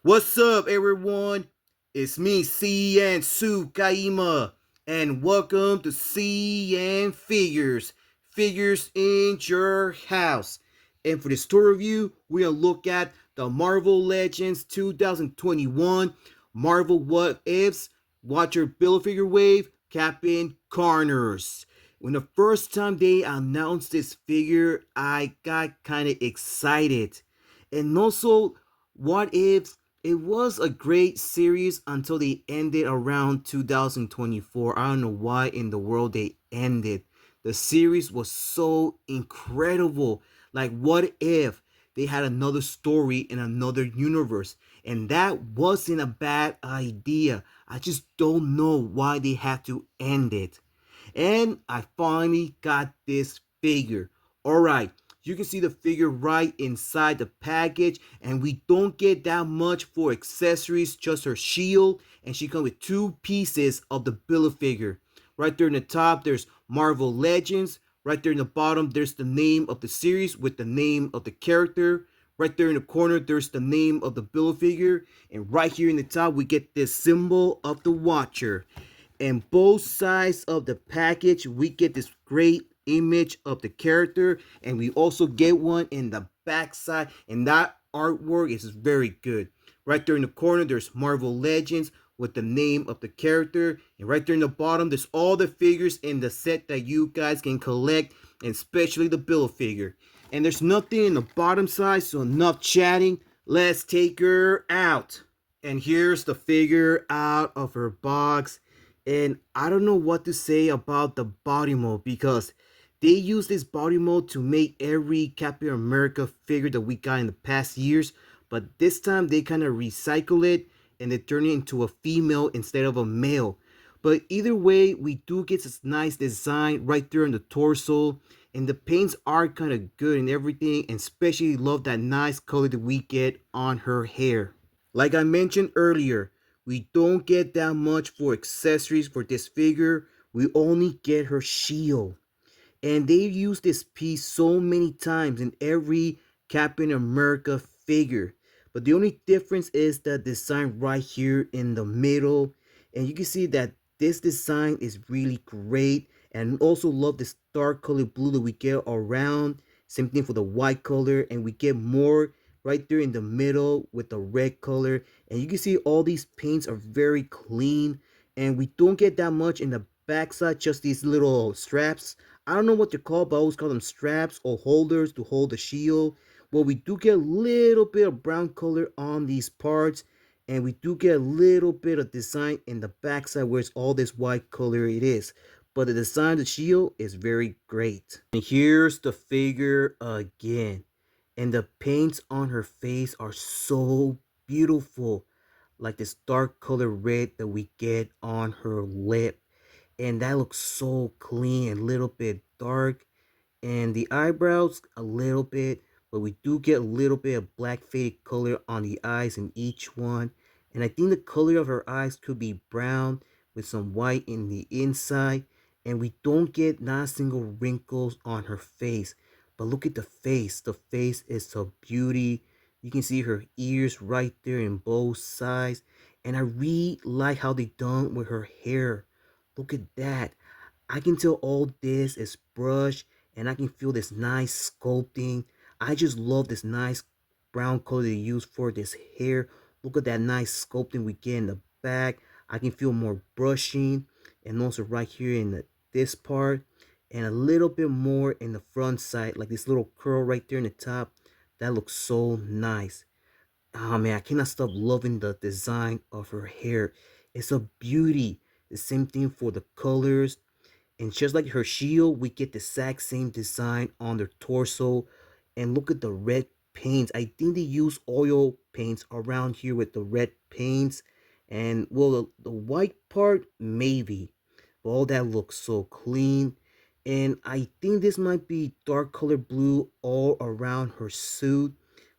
What's up, everyone? It's me, CN.TSUKAIMA, and welcome to CN.Figures, Figures in Your House. And for this story review, we're going to look at the Marvel Legends 2021 Marvel What Ifs, Watcher Build-A-Figure Wave, Captain Corners. When the first time they announced this figure, I got kind of excited. And also, What Ifs, it was a great series until they ended around 2024. I don't know why in the world they ended. The series was so incredible. Like, what if they had another story in another universe? And that wasn't a bad idea. I just don't know why they had to end it. And I finally got this figure. Alright, you can see the figure right inside the package, and we don't get that much for accessories, just her shield, and she comes with two pieces of the Build-A-Figure. Right there in the top, there's Marvel Legends. Right there in the bottom, there's the name of the series with the name of the character. Right there in the corner, there's the name of the Build-A-Figure. And right here in the top, we get this symbol of the Watcher. And both sides of the package, we get this great image of the character, and we also get one in the back side, and that artwork is very good. Right there in the corner, there's Marvel Legends with the name of the character, and right there in the bottom, there's all the figures in the set that you guys can collect, and especially the Build-A-Figure. And there's nothing in the bottom side, so enough chatting. Let's take her out. And here's the figure out of her box. And I don't know what to say about the body mold, because they use this body mold to make every Captain America figure that we got in the past years. But this time they kind of recycle it and they turn it into a female instead of a male. But either way, we do get this nice design right there in the torso. And the paints are kind of good and everything. And especially love that nice color that we get on her hair. Like I mentioned earlier, we don't get that much for accessories for this figure. We only get her shield. And they use this piece so many times in every Captain America figure. But the only difference is the design right here in the middle. And you can see that this design is really great. And also love this dark color blue that we get around. Same thing for the white color. And we get more right there in the middle with the red color. And you can see all these paints are very clean. And we don't get that much in the backside, just these little straps. I don't know what they're called, but I always call them straps or holders to hold the shield. Well, we do get a little bit of brown color on these parts, and we do get a little bit of design in the backside where it's all this white color it is. But the design of the shield is very great. And here's the figure again. And the paints on her face are so beautiful. Like this dark color red that we get on her lip, and that looks so clean and a little bit dark, and the eyebrows a little bit, but we do get a little bit of black faded color on the eyes in each one. And I think the color of her eyes could be brown with some white in the inside. And we don't get not a single wrinkles on her face, but look at the face. The face is a beauty. You can see her ears right there in both sides, and I really like how they done with her hair. Look at that. I can tell all this is brushed, and I can feel this nice sculpting. I just love this nice brown color they use for this hair. Look at that nice sculpting we get in the back. I can feel more brushing, and also right here in this part, and a little bit more in the front side, like this little curl right there in the top. That looks so nice. Oh man, I cannot stop loving the design of her hair. It's a beauty. The same thing for the colors. And just like her shield, we get the exact same design on their torso. And look at the red paints. I think they use oil paints around here with the red paints. And well, the white part, maybe. But all that looks so clean. And I think this might be dark color blue all around her suit.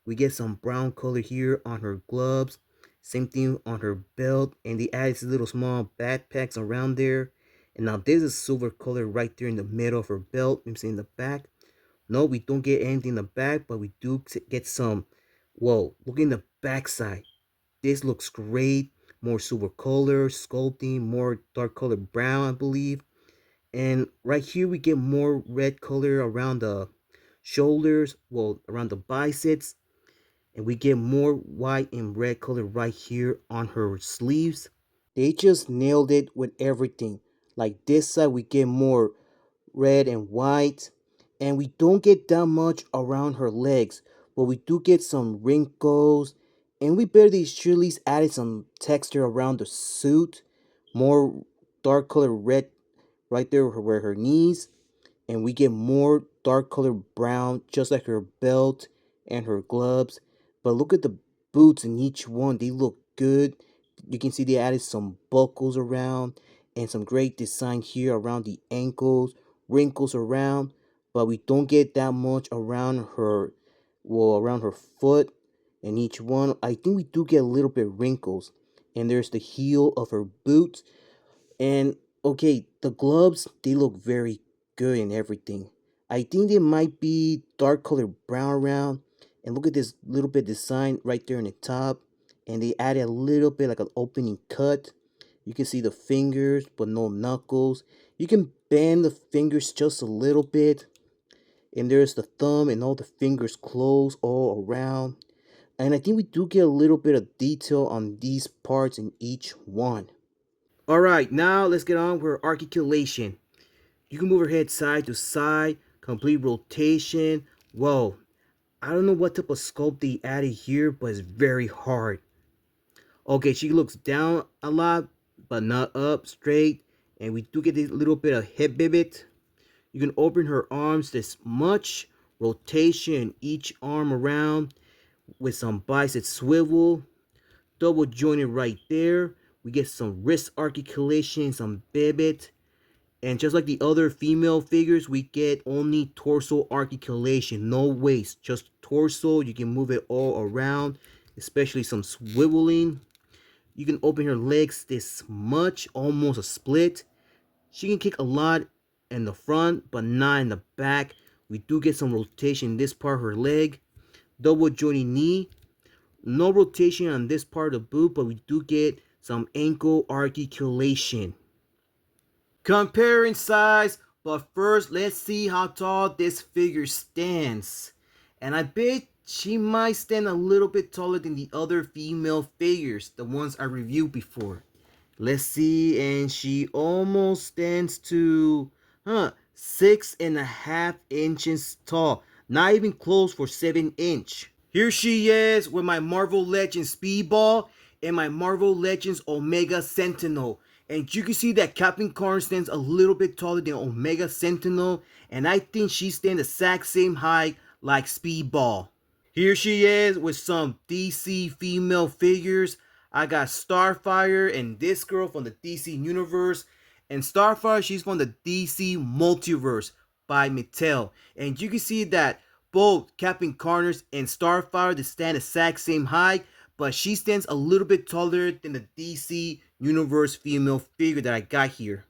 We get some brown color here on her gloves. Same thing on her belt. And they add these little small backpacks around there. And now this is silver color right there in the middle of her belt. Let me see in the back. No, we don't get anything in the back, but we do get some. Whoa, look in the back side. this looks great. More silver color, sculpting, more dark color brown, I believe. And right here we get more red color around the shoulders, well, around the biceps. And we get more white and red color right here on her sleeves. They just nailed it with everything. Like this side, we get more red and white. And we don't get that much around her legs, but we do get some wrinkles. And we barely surely added some texture around the suit. More dark color red right there where her knees, and we get more dark colored brown just like her belt and her gloves. But look at the boots in each one, they look good. You can see they added some buckles around and some great design here around the ankles, wrinkles around, but we don't get that much around her, well, around her foot. And each one, I think we do get a little bit wrinkles. And there's the heel of her boots. And okay, the gloves, they look very good and everything. I think they might be dark color brown around. And look at this little bit design right there in the top. And they added a little bit like an opening cut. You can see the fingers, but no knuckles. You can bend the fingers just a little bit. And there's the thumb and all the fingers closed all around. And I think we do get a little bit of detail on these parts in each one. Alright, now let's get on with articulation. You can move her head side to side, complete rotation. Whoa, I don't know what type of sculpt they added here, but it's very hard. Okay, she looks down a lot, but not up, straight. And we do get a little bit of hip pivot. You can open her arms this much, rotation in each arm around with some bicep swivel. Double jointed right there. We get some wrist articulation, some pivot. And just like the other female figures, we get only torso articulation, no waist, just torso. You can move it all around, especially some swiveling. You can open her legs this much, almost a split. She can kick a lot in the front, but not in the back. We do get some rotation in this part of her leg. Double jointed knee. No rotation on this part of the boot, but we do get some ankle articulation. Comparing size, but first let's see how tall this figure stands. And I bet she might stand a little bit taller than the other female figures, the ones I reviewed before. Let's see, and she almost stands to 6.5 inches tall. Not even close for 7 inch. Here she is with my Marvel Legends Speedball and my Marvel Legends Omega Sentinel. And you can see that Captain Carter stands a little bit taller than Omega Sentinel. And I think she stands the exact same height like Speedball. Here she is with some DC female figures. I got Starfire and this girl from the DC Universe. And Starfire, she's from the DC Multiverse by Mattel. And you can see that both Captain Carnage and Starfire, they stand the exact same height, but she stands a little bit taller than the DC Universe female figure that I got here.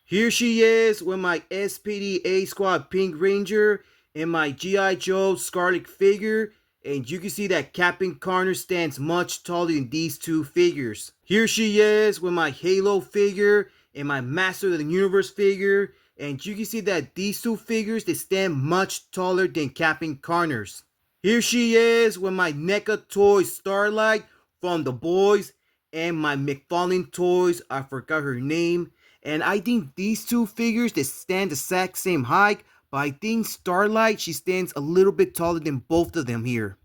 Here she is with my SPD A Squad Pink Ranger and my G.I. Joe Scarlet figure. And you can see that Captain Carnage stands much taller than these two figures. Here she is with my Halo figure and my Master of the Universe figure. And you can see that these two figures, they stand much taller than Captain Carnage. Here she is with my NECA Toys Starlight from The Boys and my McFarlane Toys, I forgot her name. And I think these two figures, they stand the exact same height, but I think Starlight, she stands a little bit taller than both of them here.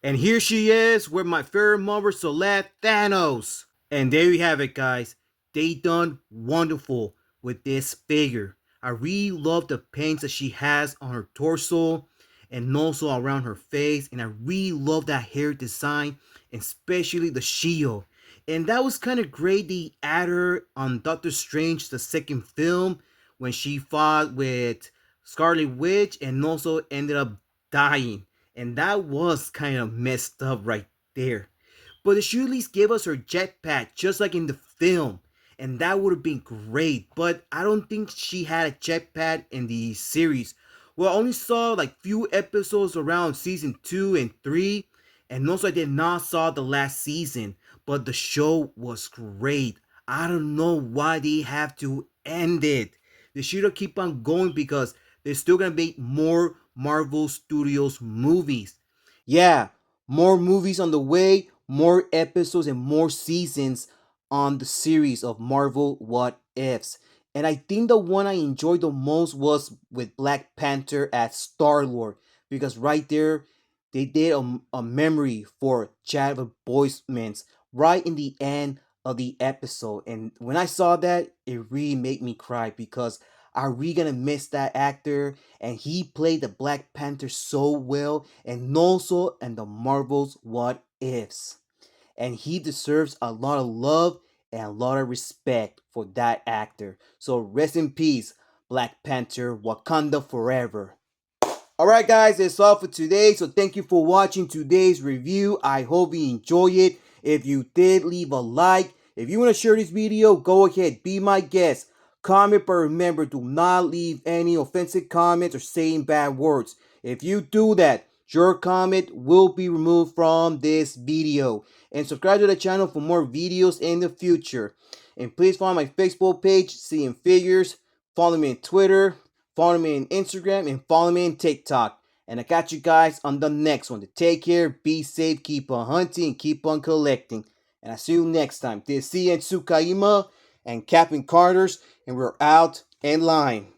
And here she is with my favorite Marvel celeb, Thanos. And there you have it, guys. They done wonderful with this figure. I really love the paints that she has on her torso and also around her face. And I really love that hair design, especially the shield. And that was kind of great. They added her on Doctor Strange, the second film, when she fought with Scarlet Witch and also ended up dying. And that was kind of messed up right there. But they should at least give us her jetpack, just like in the film. And that would have been great. But I don't think she had a jetpack in the series. Well, I only saw like few episodes around season 2 and 3. And also, I did not saw the last season, but the show was great. I don't know why they have to end it. They should have keep on going because they're still gonna make more Marvel Studios movies. Yeah, more movies on the way, more episodes and more seasons on the series of Marvel What Ifs. And I think the one I enjoyed the most was with Black Panther as Star-Lord, because right there they did a memory for Chadwick Boseman's right in the end of the episode. And when I saw that, it really made me cry because are we gonna miss that actor? And he played the Black Panther so well, and also in the Marvel's What Ifs. And he deserves a lot of love and a lot of respect for that actor. So rest in peace, Black Panther, Wakanda forever. Alright guys, that's all for today. So thank you for watching today's review. I hope you enjoy it. If you did, leave a like. If you want to share this video, go ahead, be my guest. Comment, but remember, do not leave any offensive comments or saying bad words. If you do that, your comment will be removed from this video. And subscribe to the channel for more videos in the future. And please follow my Facebook page, CN.Figures. Follow me on Twitter. Follow me on Instagram and follow me on TikTok. And I got you guys on the next one. Take care, be safe, keep on hunting, keep on collecting. And I'll see you next time. This is CN.TSUKAIMA and Captain Carter's, and we're out in line.